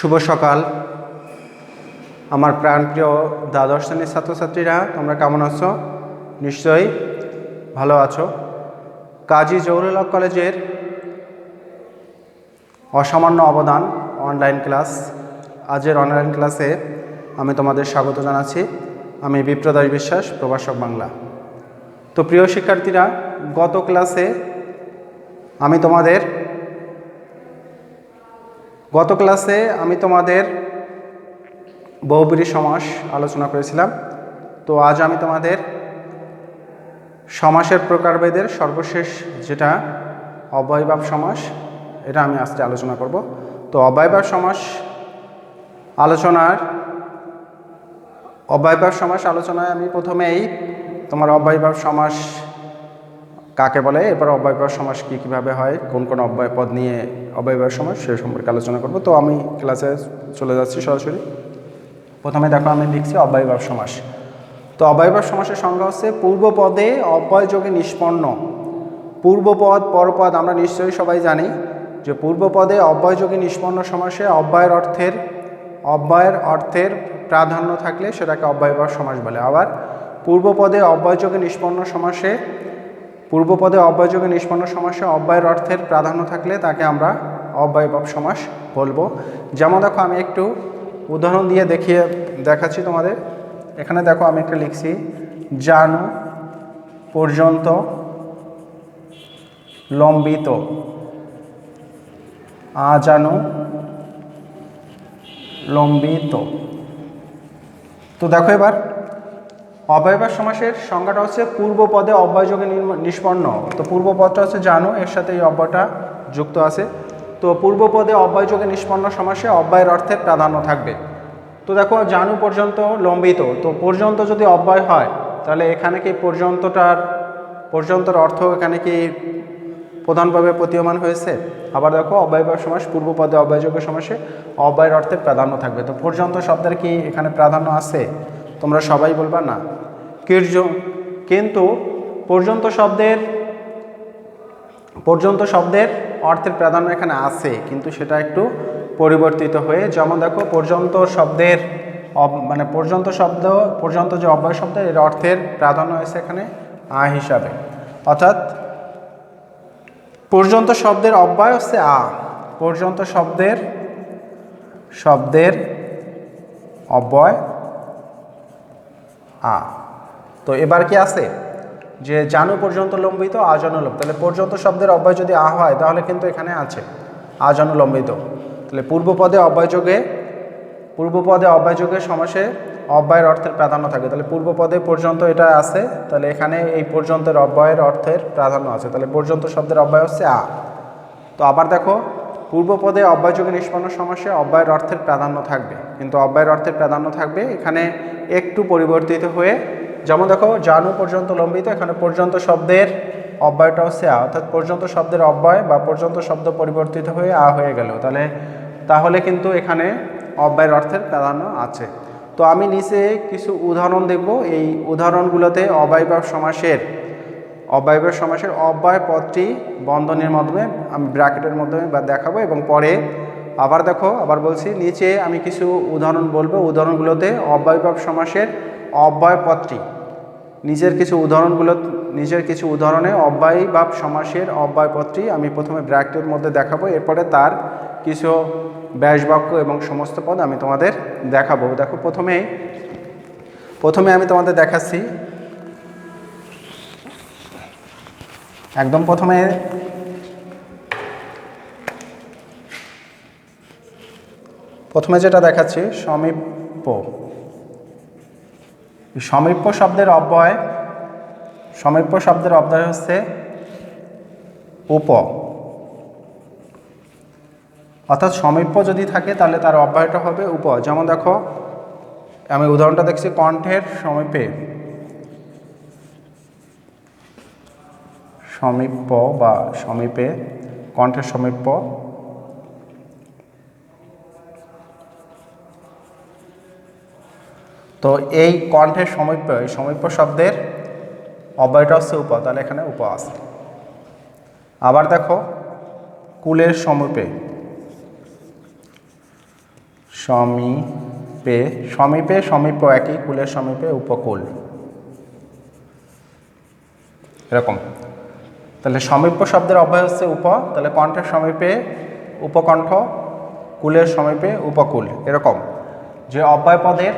শুভ সকাল আমার প্রাণপ্রিয় দ্বাদশ শ্রেণীর ছাত্রছাত্রীরা, তোমরা কেমন আছো? নিশ্চয়ই ভালো আছো। কাজী জহুরুল হক কলেজের অসামান্য অবদান অনলাইন ক্লাস, আজের অনলাইন ক্লাসে আমি তোমাদের স্বাগত জানাচ্ছি। আমি বিপ্রদাস বিশ্বাস, প্রভাষক বাংলা। তো প্রিয় শিক্ষার্থীরা, গত ক্লাসে আমি তোমাদের বহুব্রীহি সমাস আলোচনা করেছিলাম। তো আজ আমি তোমাদের সমাসের প্রকারভেদের সর্বশেষ যেটা অব্যয়ভাব সমাস, এটা আমি আজকে আলোচনা করব। তো অব্যয়ভাব সমাস আলোচনায় আমি প্রথমেই তোমার অব্যয়ভাব সমাস কাকে বলে, এরপর অব্যয়ভাব সমাস কীভাবে হয়, কোন কোন অব্যয় পদ নিয়ে অব্যয়ভাব সমাস, সে সম্পর্কে আলোচনা করব। তো আমি ক্লাসে চলে যাচ্ছি সরাসরি। প্রথমে দেখো, আমি লিখছি অব্যয়ভাব সমাস। তো অব্যয়ভাব সমাসের সংজ্ঞা হচ্ছে পূর্বপদে অব্যয়যোগে নিষ্পন্ন। পূর্বপদ পরপদ আমরা নিশ্চয়ই সবাই জানি যে পূর্বপদে অব্যয়যোগে নিষ্পন্ন সমাসে অব্যয়ের অর্থের প্রাধান্য থাকলে সেটাকে অব্যয়ভাব সমাস বলে। আবার পূর্বপদে অব্যয়যোগে নিষ্পন্ন সমাসে অব্যয়ের অর্থের প্রাধান্য থাকলে তাকে আমরা অব্যয়ভাব সমাস বলবো। যেমন দেখো, আমি একটু উদাহরণ দিয়ে দেখাচ্ছি তোমাদের। এখানে দেখো, আমি একটা লিখছি, জানু পর্যন্ত লম্বিত, আজানু লম্বিত। তো দেখো, এবার অব্যয়ভাব সমাসের সংজ্ঞাটা হচ্ছে পূর্বপদে অব্যয়যোগে নিষ্পন্ন। তো পূর্বপদটা হচ্ছে জানু, এর সাথে এই অব্যয়টা যুক্ত আছে। তো পূর্বপদে অব্যয়যোগে নিষ্পন্ন সমাসে অব্যয়ের অর্থের প্রাধান্য থাকবে। তো দেখো, জানু পর্যন্ত লম্বিত, তো পর্যন্ত যদি অব্যয় হয় তাহলে এখানে কি পর্যন্তর অর্থ এখানে কি প্রধানভাবে প্রতীয়মান হয়েছে। আবার দেখো, অব্যয়ভাব সমাস পূর্বপদে অব্যয়যোগ্য সমাসে অব্যয়ের অর্থের প্রাধান্য থাকবে। তো পর্যন্ত শব্দের কি এখানে প্রাধান্য আছে? তোমরা সবাই বলবা না। কিন্তু পর্যন্ত শব্দের অর্থের প্রাধান্য এখানে আছে, কিন্তু সেটা একটু পরিবর্তিত হয়ে, যেমন দেখো, পর্যন্ত যে অব্যয় শব্দ, এর অর্থের প্রাধান্য হয়েছে এখানে আ হিসাবে। অর্থাৎ পর্যন্ত শব্দের অব্যয় হচ্ছে আ, পর্যন্ত শব্দের অব্যয় আ। তো এবার কি আছে যে জানু পর্যন্ত লম্বিত, আজানু লম্বিত। তাহলে পর্যন্ত শব্দের অব্যয় যদি আ হয় তাহলে কিন্তু এখানে আছে আজানু লম্বিত। তাহলে পূর্বপদে অব্যয়যোগে সমাসে অব্যয়ের অর্থের প্রাধান্য থাকে। তাহলে পূর্বপদে পর্যন্ত এটা আছে, তাহলে এখানে এই পর্যন্তের অব্যয়ের অর্থের প্রাধান্য আছে। তাহলে পর্যন্ত শব্দের অব্যয় হচ্ছে আ। তো আবার দেখো, পূর্বপদে অব্যয়যোগে নিষ্পন্ন সমাসে অব্যয়ের অর্থের প্রাধান্য থাকবে, কিন্তু অব্যয়ের অর্থের প্রাধান্য থাকবে এখানে একটু পরিবর্তিত হয়ে। যেমন দেখো, জানু পর্যন্ত লম্বিত, এখানে পর্যন্ত শব্দের অব্যয়টা হচ্ছে আ, অর্থাৎ পর্যন্ত শব্দের অব্যয় বা পর্যন্ত শব্দ পরিবর্তিত হয়ে আ হয়ে গেল। তাহলে কিন্তু এখানে অব্যয়ের অর্থের প্রাধান্য আছে। তো আমি নিচে কিছু উদাহরণ দেখব। এই উদাহরণগুলোতে অব্যয়ভাব সমাসের অব্যয় পদটি বন্ধনীর মাধ্যমে, আমি ব্র্যাকেটের মাধ্যমে দেখাবো, এবং পরে আবার বলছি, নিচে আমি কিছু উদাহরণ বলবো। উদাহরণগুলোতে অব্যয়ভাব সমাসের অব্যয় পদটি, নিজের কিছু উদাহরণে অব্যয়ভাব সমাসের অব্যয় পদটি আমি প্রথমে ব্র্যাকেটের মধ্যে দেখাবো, এরপরে তার কিছু ব্যাসবাক্য এবং সমস্ত পদ আমি তোমাদের দেখাবো। দেখো, প্রথমে আমি তোমাদের দেখাচ্ছি, একদম প্রথমে যেটা দেখাচ্ছি, সমীপ্য শব্দের অব্যয় হচ্ছে উপ। অর্থাৎ সমীপ্য যদি থাকে তাহলে তার অব্যয়টা হবে উপ। যেমন দেখো, আমি উদাহরণটা দেখছি, কণ্ঠের সমীপে কণ্ঠের সমীপ্য। তো এই কণ্ঠের সমীপ্য শব্দের অব্যয়টা হচ্ছে উপ, তাহলে এখানে উপ আছে। আবার দেখো, কুলের সমীপে, সমীপে, সমীপে সমীপ একই, কুলের সমীপে উপকূল, এরকম। তাহলে সমীপ শব্দের অব্যয় হচ্ছে উপ, তাহলে কণ্ঠের সমীপে উপকণ্ঠ, কুলের সমীপে উপকূল, এরকম। যে অব্যয় পদের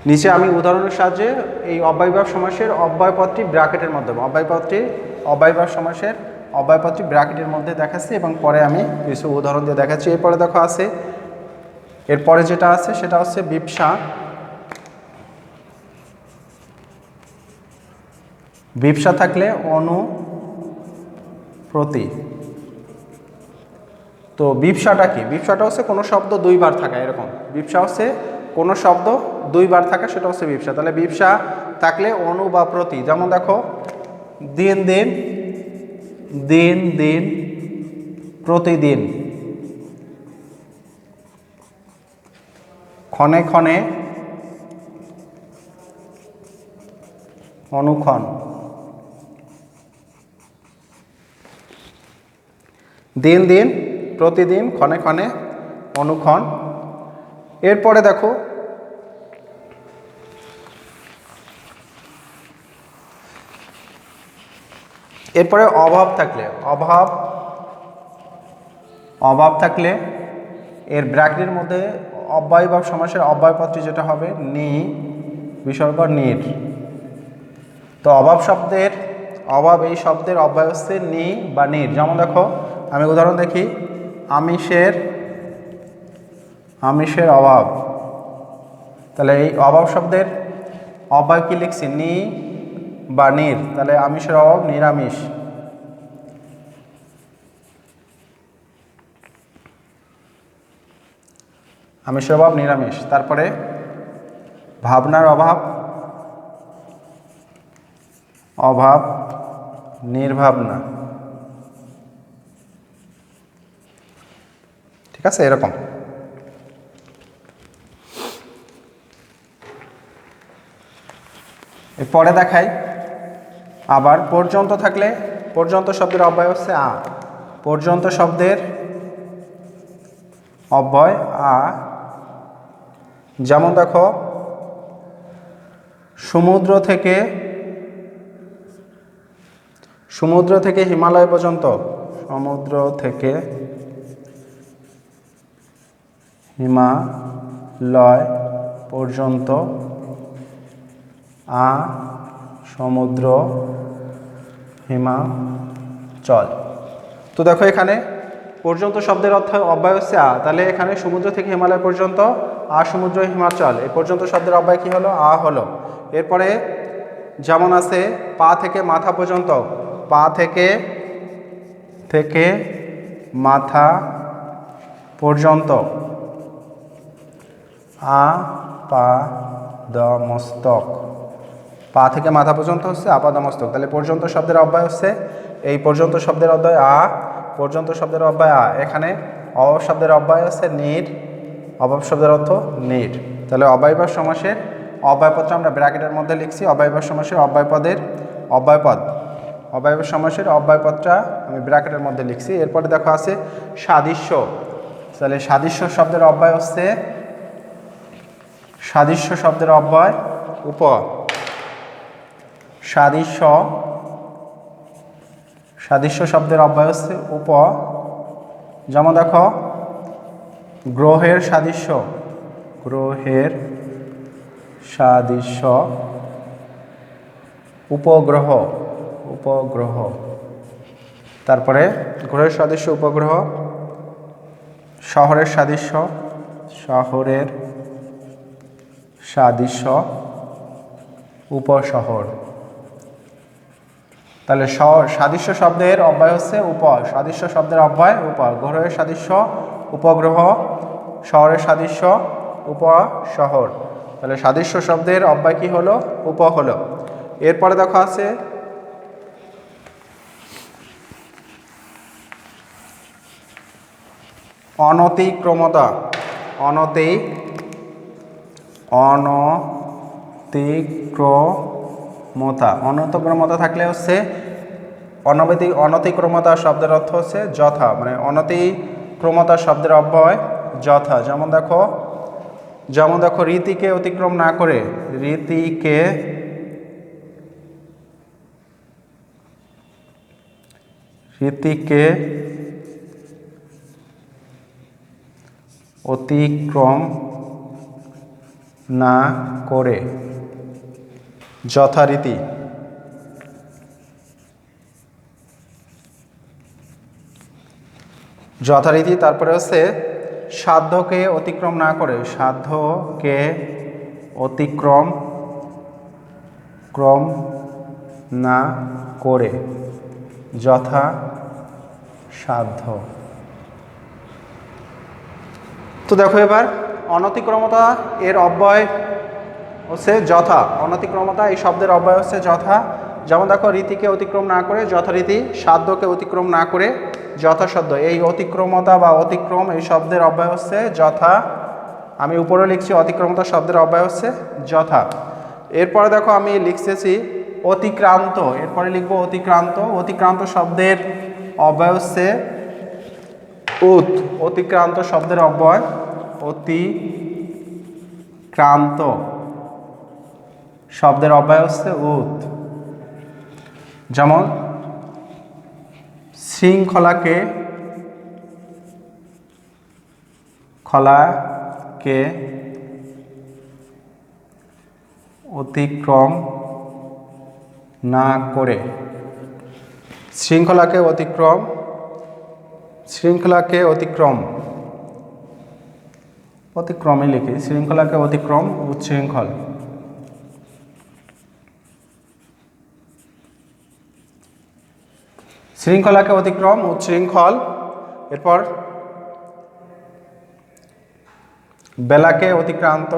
নিচে আমি উদাহরণের সাহায্যে এই অব্যয়ভাব সমাসের অব্যয়পদটি ব্র্যাকেটের মাধ্যমে অব্যয়ভাব সমাসের অব্যয়পদটি ব্র্যাকেটের মধ্যে দেখাচ্ছি এবং পরে আমি কিছু উদাহরণ দিয়ে দেখাচ্ছি। এরপরে দেখো আছে, এরপরে যেটা আছে সেটা হচ্ছে বিপসা। বিপসা থাকলে অনু প্রতি। তো বিপসাটা কি? বিপসাটা হচ্ছে কোনো শব্দ দুইবার থাকা, এরকম। বিপসা হচ্ছে কোনো শব্দ দুইবার থাকা, সেটা হচ্ছে বিপসা। তাহলে বিপসা থাকলে অনু বা প্রতি, যেমন দেখো দিন দিন, দিন দিন, প্রতিদিন, ক্ষণে ক্ষণে, অনুক্ষণ, দিন দিন, প্রতিদিন, ক্ষণে ক্ষণে, অনুক্ষণ। এরপরে দেখো এরপরে অভাব থাকলে, অভাব থাকলে এর ব্র্যাকেটের মধ্যে অব্যয়ভাব সমাসের অব্যয়পদটি যেটা হবে নি বিসর্গ নির। তো অভাব শব্দের, অভাব এই শব্দের অব্যয় হচ্ছে নি বা নির। যেমন দেখো আমি উদাহরণ দেখি, আমিষের অভাব। তাহলে এই অভাব শব্দের অব্যয় কি লিখছি? নি বা নির। তাহলে আমিষের অভাব নিরামিষ। আমিষের অভাব নিরামিষ। তারপরে ভাবনার অভাব, অভাব নির্ভাবনা, ঠিক আছে, এরকম। এরপরে দেখাই আবার পর্যন্ত থাকলে, পর্যন্ত শব্দের অব্যয় হচ্ছে আ। পর্যন্ত শব্দের অব্যয় আ। যেমন দেখো সমুদ্র থেকে হিমালয় পর্যন্ত, সমুদ্র থেকে হিমালয় পর্যন্ত, আ সমুদ্র হিমাচল। তো দেখো এখানে পর্যন্ত শব্দের অর্থ অব্যয় হচ্ছে আ, তাহলে এখানে সমুদ্র থেকে হিমালয় পর্যন্ত, আ সমুদ্র হিমাচল, এই পর্যন্ত শব্দের অব্যয় কি হলো? আ হলো। এরপরে যেমন আছে পা থেকে মাথা পর্যন্ত, পা থেকে মাথা পর্যন্ত, আ পা দ মস্তক, পা থেকে মাথা পর্যন্ত হচ্ছে আপাদমস্তক। তাহলে পর্যন্ত শব্দের অব্যয় হচ্ছে এই পর্যন্ত শব্দের অব্যয় আ, পর্যন্ত শব্দের অব্যয় আ। এখানে অভাব শব্দের অব্যয় হচ্ছে নির, অভাব শব্দের অর্থ নির। তাহলে অব্যয়ভাব সমাসের অব্যয়পদটা আমরা ব্র্যাকেটের মধ্যে লিখছি। অব্যয়ভাব সমাসের অব্যয়পদের অব্যয়পদ, অব্যয়ভাব সমাসের অব্যয়পদটা আমি ব্র্যাকেটের মধ্যে লিখছি। এরপরে দেখো আছে সাদৃশ্য। তাহলে সাদৃশ্য শব্দের অব্যয় হচ্ছে, সাদৃশ্য শব্দের অব্যয় উপ। সাদৃশ্য শব্দের অব্যয় হচ্ছে উপ। যেমন দেখো গ্রহের সাদৃশ্য, গ্রহের সাদৃশ্য, উপগ্রহ, উপগ্রহ। তারপরে গ্রহের সাদৃশ্য উপগ্রহ, শহরের সাদৃশ্য, শহরের সাদৃশ্য উপশহর। তাহলে সাদৃশ্য শব্দের অব্যয় হচ্ছে উপ, সাদৃশ্য শব্দের অব্যয় উপ। গ্রহের সাদৃশ্য উপগ্রহ, শহরের সাদৃশ্য উপশহর। তাহলে সাদৃশ্য শব্দের অব্যয় কি হলো? উপ হলো। এরপরে দেখো আছে অনতিক্রমতা। অনতিক্রমতা থাকলে হচ্ছে অনতিক্রমতা শব্দের অর্থ হচ্ছে যথা, মানে অনতিক্রমতা শব্দের অব্যয় যথা। যেমন দেখো রীতিকে অতিক্রম না করে, রীতিকে অতিক্রম না করে, যথারীতি। যথারীতি। তারপরে হচ্ছে সাধ্যকে অতিক্রম না করে, সাধ্যকে অতিক্রম না করে, যথা সাধ্য। তো দেখো এবার অনতিক্রমতা এর অব্যয় হচ্ছে যথা। অনতিক্রমতা এই শব্দের অব্যয় হচ্ছে যথা। যেমন দেখো রীতিকে অতিক্রম না করে যথারীতি, সাধ্যকে অতিক্রম না করে যথাসাধ্য। এই অতিক্রমতা বা অতিক্রম এই শব্দের অব্যয় হচ্ছে যথা। আমি উপরে লিখছি অতিক্রমতা শব্দের অব্যয় হচ্ছে যথা। এরপরে দেখো আমি লিখতেছি অতিক্রান্ত, এরপরে লিখবো অতিক্রান্ত। অতিক্রান্ত শব্দের অব্যয় হচ্ছে উত। অতিক্রান্ত শব্দের অব্যয় অতিক্রান্ত শব্দের অব্যয় হচ্ছে উত। যেমন শৃঙ্খলাকে অতিক্রম না করে, শৃঙ্খলাকে অতিক্রমে লিখি, শৃঙ্খলাকে অতিক্রম উচ্ছৃঙ্খল। শৃঙ্খলাকে অতিক্রম উচ্ছৃঙ্খল। এরপর বেলাকে অতিক্রান্ত,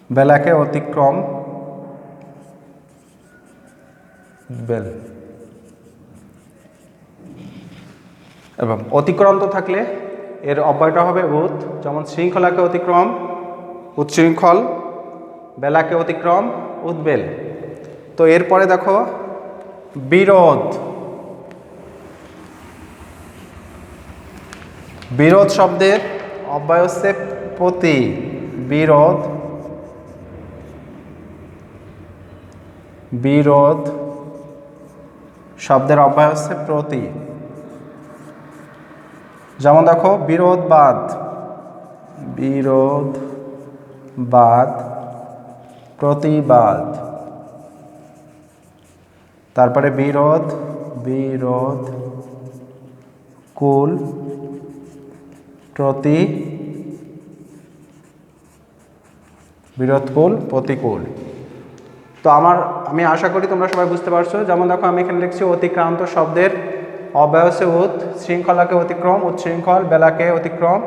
বেলাকে অতিক্রম বেল। এবং অতিক্রান্ত থাকলে এর অব্যয়টা হবে উত। যেমন শৃঙ্খলাকে অতিক্রম উচ্ছৃঙ্খল, বেলাকে অতিক্রম উদ্বেল। তো এরপরে দেখো বিরোধ। বিরোধ শব্দের অব্যয় হচ্ছে প্রতি। বিরোধ শব্দের অব্যয় হচ্ছে প্রতি। যেমন দেখো বিরোধবাদ, প্রতিবাদ। তারপরে বিরোধকুল, প্রতিকূল। তো আমি আশা করি তোমরা সবাই বুঝতে পারছো। যেমন দেখো আমি এখানে লিখছি অতিক্রান্ত শব্দের অব্যয় হচ্ছে উত, শৃঙ্খলাকে অতিক্রম উচ্ছৃঙ্খল, বেলাকে অতিক্রম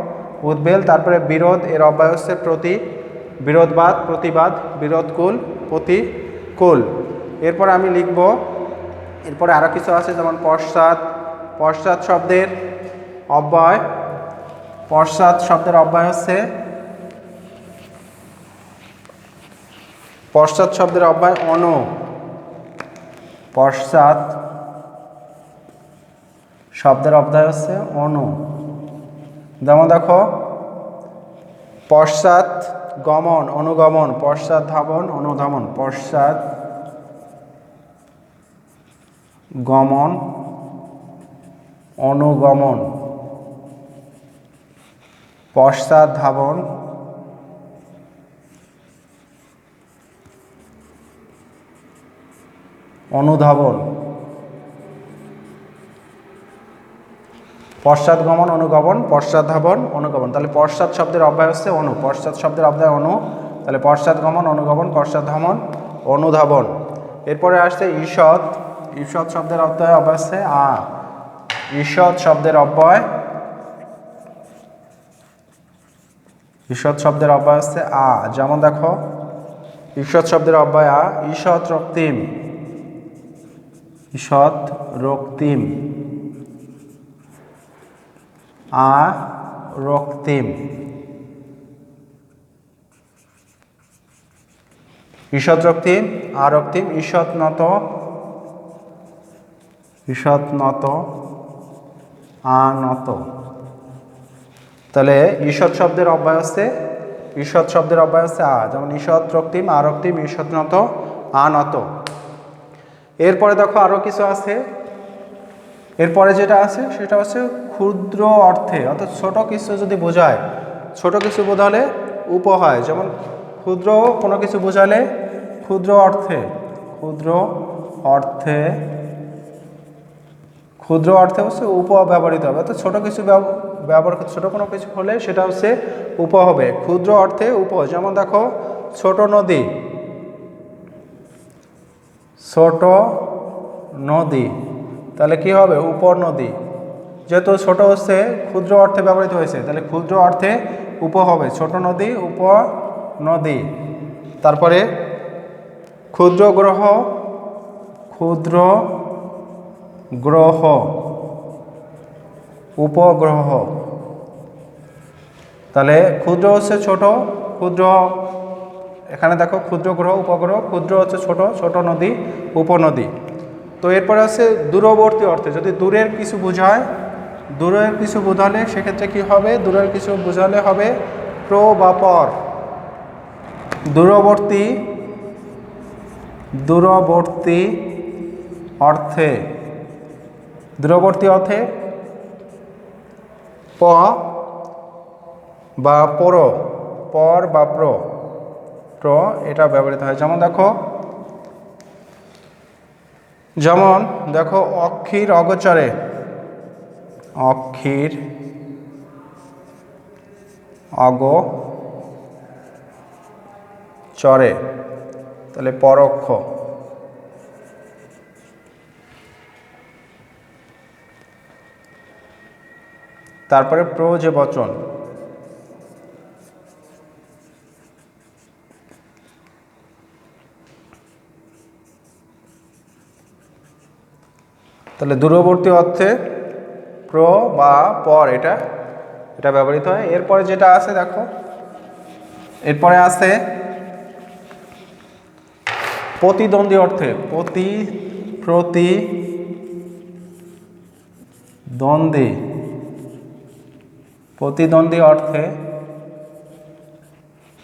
উদ্বেল। তারপরে বিরোধ এর অব্যয় হচ্ছে প্রতি, বিরোধবাদ প্রতিবাদ, বিরোধকুল প্রতিকূল। এরপরে আমি লিখব, এরপরে আরও কিছু আছে যেমন পশ্চাৎ। পশ্চাৎ শব্দের অব্যয় হচ্ছে পশ্চাৎ শব্দের অব্যয় অনু। পশ্চাৎ শব্দের অব্যয় হচ্ছে অনু। যেমন দেখো পশ্চাৎ গমন অনুগমন, পশ্চাৎ ধাবন অনুধাবন, পশ্চাৎ গমন অনুগমন, পশ্চাৎ ধাবন অনুধাবন, পশ্চাৎ গমন অনুগমন, পশ্চাৎ ধাবন অনুগমন। তাহলে পশ্চাৎ শব্দের অব্যয় হচ্ছে অনু। পশ্চাৎ শব্দের অব্যয় অনু। তাহলে পশ্চাৎ গমন অনুগমন, পশ্চাৎ ধাবন অনুধাবন। এরপরে আসছে ঈষৎ। ঈষৎ শব্দের অব্যয় হচ্ছে আ। ঈষৎ শব্দের অব্যয় হচ্ছে আ। যেমন দেখো ঈষৎ শব্দের অব্যয় আ। ঈষৎ রক্তিম, রক্তিম। ঈষৎ রক্তিম, রক্তিম, ঈষৎ নত, ঈষৎ নত, আনত। তাহলে ঈষৎ শব্দের অব্যয় হচ্ছে, ঈষৎ শব্দের অব্যয় হচ্ছে আ, যেমন ঈষৎ রক্তিম, রক্তিম, ঈষৎ নত, আনত। এরপরে দেখো আরো কিছু আছে। এরপরে যেটা আছে সেটা হচ্ছে ক্ষুদ্র অর্থে, অর্থাৎ ছোট কিছু যদি বোঝায়, ছোট কিছু বোঝালে উপ হয়। যেমন ক্ষুদ্র কোনো কিছু বোঝালে ক্ষুদ্র অর্থে, ক্ষুদ্র অর্থে, ক্ষুদ্র অর্থে হচ্ছে উপ ব্যবহৃত হবে। অর্থাৎ ছোট কিছু ব্যবহার, ছোট কোনো কিছু হলে সেটা হচ্ছে উপ হবে, ক্ষুদ্র অর্থে উপ। যেমন দেখো ছোট নদী, ছোট নদী, তাহলে কি হবে? উপনদী। যেহেতু ছোট হচ্ছে ক্ষুদ্র অর্থে ব্যবহৃত হয়েছে, তাহলে ক্ষুদ্র অর্থে উপ হবে, ছোট নদী, উপনদী। তারপরে ক্ষুদ্র গ্রহ, ক্ষুদ্র গ্রহ, উপগ্রহ। তাহলে ক্ষুদ্র হচ্ছে ছোট, ক্ষুদ্র, এখানে দেখো ক্ষুদ্র গ্রহ, উপগ্রহ, ক্ষুদ্র হচ্ছে ছোট, ছোট নদী, উপনদী। তো এরপরে আছে দূরবর্তী অর্থে, যদি দূরের কিছু বোঝায়, দূরের কিছু বোঝালে সেক্ষেত্রে কি হবে? দূরের কিছু বোঝালে হবে প্র বা পর। দূরবর্তী, দূরবর্তী অর্থে, দূরবর্তী অর্থে প বা পর, পর বা প্র এটা ব্যবহৃত হয়। যেমন দেখো, যেমন দেখো অক্ষীর অগোচরে, অক্ষীর অগোচরে, তাহলে পরোক্ষ। তারপরে প্র যে বচন, তাহলে দূরবর্তী অর্থে প্র বা পর এটা এটা ব্যবহৃত হয়। এরপরে যেটা আছে দেখো, এরপরে আছে প্রতিদ্বন্দ্বী অর্থে, প্রতিদ্বন্দ্বী, প্রতিদ্বন্দ্বী অর্থে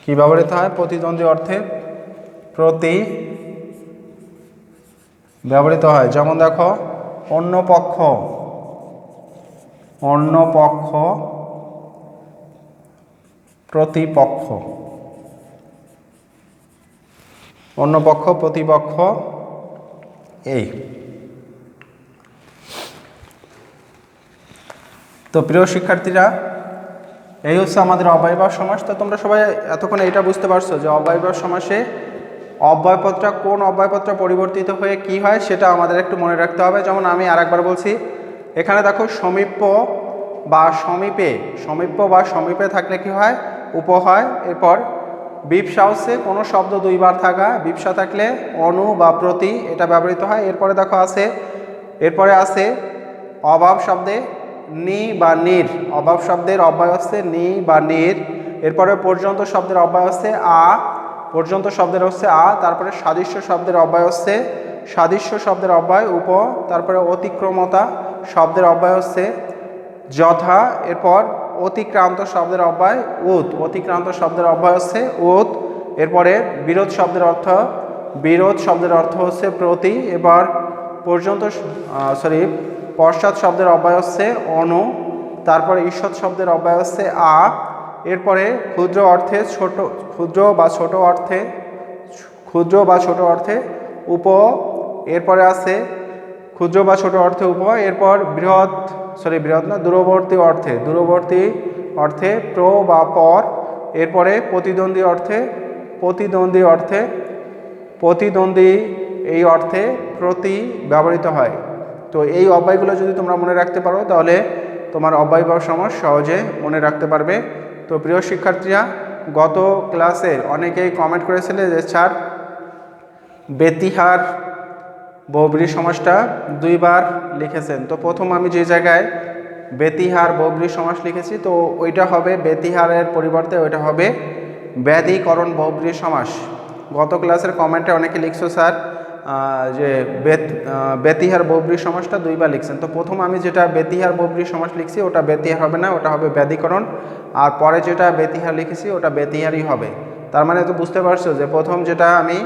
কি ব্যবহৃত হয়? প্রতিদ্বন্দ্বী অর্থে প্রতি ব্যবহৃত হয়। যেমন দেখো অন্য পক্ষ, অন্য পক্ষ, প্রতিপক্ষ, অন্য পক্ষ, প্রতিপক্ষ, এই। তো প্রিয় শিক্ষার্থীরা, এই হচ্ছে আমাদের অব্যয়ভাব সমাস। তো তোমরা সবাই এতক্ষণ এটা বুঝতে পারছো যে অব্যয়ভাব সমাসে অব্যয়পদটা কোন অব্যয়পদটা পরিবর্তিত হয়ে কি হয় সেটা আমাদের একটু মনে রাখতে হবে। যেমন আমি আরেকবার বলছি, এখানে দেখো সমীপ্য বা সমীপে, সমীপ্য বা সমীপে থাকলে কি হয়? উপ হয়। এরপর বিপসা হচ্ছে কোনো শব্দ দুইবার থাকা, বিপসা থাকলে অনু বা প্রতি এটা ব্যবহৃত হয়। এরপরে দেখো আছে, এরপরে আছে অভাব শব্দে নি বা নির, অভাব শব্দের অব্যয় হচ্ছে নি বা নির। এরপরে পর্যন্ত শব্দের অব্যয় হচ্ছে আ, পর্যন্ত শব্দের হচ্ছে আ। তারপরে সাদৃশ্য শব্দের অব্যয় হচ্ছে, সাদৃশ্য শব্দের অব্যয় উপ। তারপরে অতিক্রমতা শব্দের অব্যয় হচ্ছে যথা। এরপর অতিক্রান্ত শব্দের অব্যয় উত, অতিক্রান্ত শব্দের অব্যয় হচ্ছে উত। এরপরে বিরোধ শব্দের অর্থ, বিরোধ শব্দের অর্থ হচ্ছে প্রতি। এবার পর্যন্ত পশ্চাৎ শব্দের অব্যয় হচ্ছে অনু। তারপরে ঈষৎ শব্দের অব্যয় হচ্ছে আ। এরপরে ক্ষুদ্র অর্থে ছোট, ক্ষুদ্র বা ছোট অর্থে, ক্ষুদ্র বা ছোট অর্থে উপ। এরপরে আছে ক্ষুদ্র বা ছোট অর্থে উপ। এরপর বৃহৎ, বৃহৎ না, দূরবর্তী অর্থে, দূরবর্তী অর্থে প্র বা পর। এরপরে প্রতিদ্বন্দ্বী অর্থে, প্রতিদ্বন্দ্বী অর্থে, প্রতিদ্বন্দ্বী এই অর্থে প্রতি ব্যবহৃত হয়। তো এই অব্যয়গুলো যদি তোমরা মনে রাখতে পারো তাহলে তোমার অব্যয়ভাব সমাস সহজে মনে রাখতে পারবে। তো প্রিয় শিক্ষার্থীরা, গত ক্লাসে অনেকেই কমেন্ট করেছিলে যে স্যার বেতিহার বহুব্রীহি সমাসটা দুইবার লিখেছেন। তো প্রথম আমি যে জায়গায় ব্যতিহার বহুব্রী সমাস লিখেছি, তো ওইটা হবে ব্যতিহারের পরিবর্তে ওইটা হবে ব্যাধিকরণ বহুব্রী সমাস। গত ক্লাসের কমেন্টে অনেকে লিখছো স্যার যে ব্যতিহার বহুব্রী সমাসটা দুইবার লিখছেন, তো প্রথম আমি যেটা ব্যতিহার বহুব্রী সমাস লিখছি ওটা ব্যতিহার হবে না, ওটা হবে ব্যাধিকরণ, আর পরে যেটা ব্যতিহার লিখেছি ওটা ব্যতিহারই হবে। তার মানে তো বুঝতে পারছো যে প্রথম যেটা আমি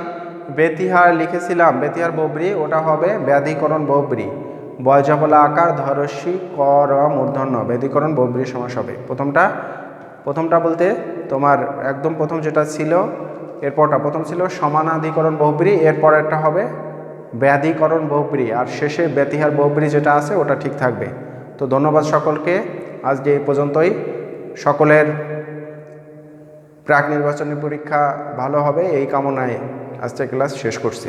ব্যতিহার লিখেছিলাম ব্যতিহার বহুব্রী ওটা হবে ব্যাধিকরণ বহুব্রী, বয়জফলা আকার ধরস্বী কর মূর্ধন্য ব্যাধিকরণ বহুব্রী সমাস হবে। প্রথমটা বলতে তোমার একদম প্রথম যেটা ছিল এরপরটা প্রথম ছিল সমানাধিকরণ বহুব্রী, এরপরেরটা হবে ব্যাধিকরণ বহুব্রী, আর শেষে ব্যতিহার বহুব্রী যেটা আছে ওটা ঠিক থাকবে। তো ধন্যবাদ সকলকে, আজকে এই পর্যন্তই। সকলের প্রাক নির্বাচনী পরীক্ষা ভালো হবে এই কামনায় আজকে ক্লাস শেষ করছি।